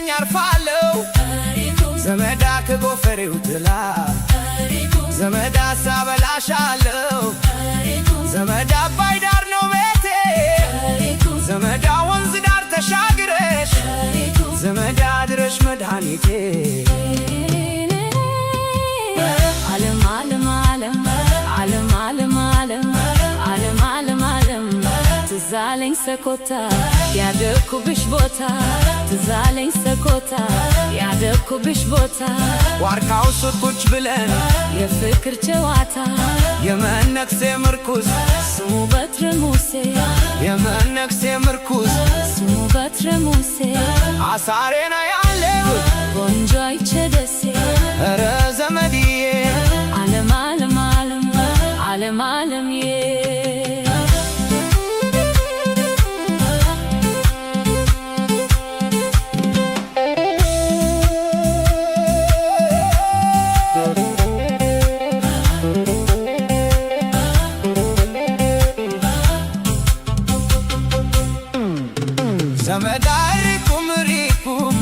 ሲደክመኝ አርፋለሁ ዘመዳ ከጎፈሬው ጥላ ዘመዳ ሳበላሻለሁ ዘመዳ አባይ ዳር ነው ቤቴ ዘመዳ ወንዝ ዳር ተሻግረሽ ዘመዳ ድረሽ መድኃኒቴ ዓለም ዓለም ዓለም ዓለም ዓለም ዓለም ዓለም ዓለም ዓለም ትዝ አለኝ ሰኮታ ያደግኩብሽ ቦታ ትዝ አለኝ ሰኮታ ያደግኩብሽ ቦታ ዋርካው ስር ቁጭ ብለን የፍቅር ጨዋታ የመነኩሴ ምርኩዝ ስሙ በትረ ሙሴ የመነኩሴ ምርኩዝ ስሙ በትረ ሙሴ አሳሬና ያለው ቆንጆ አይቼ ደሴ ኧረ ዘመድዬ ዓለም ዓለም ዓለም ዓለም ዓለምዬ ዘመዳ ሪኩም ሪኩም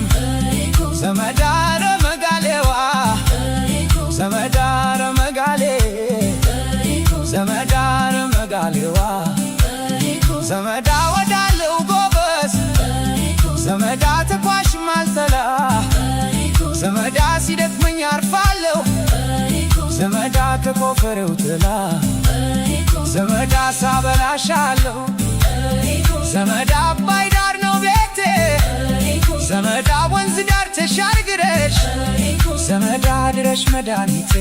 ዘመዳ ረመጋሌዋ ዘመዳ ረመጋሌ ዘመዳ ረመጋሌዋ ዘመዳ ወዳለው ጎበስ ዘመዳ ተኳሽ ማልተላ ዘመዳ ሲደክመኝ አርፋለሁ ዘመዳ ከጎፈሬው ጥላ ዘመዳ ሳበላሻለሁ ዘመዳ አባይ ዳር ነው ቤቴ ዘመዳ ወንዝ ዳር ተሻግረሽ ዘመዳ ድረሽ መድኃኒቴ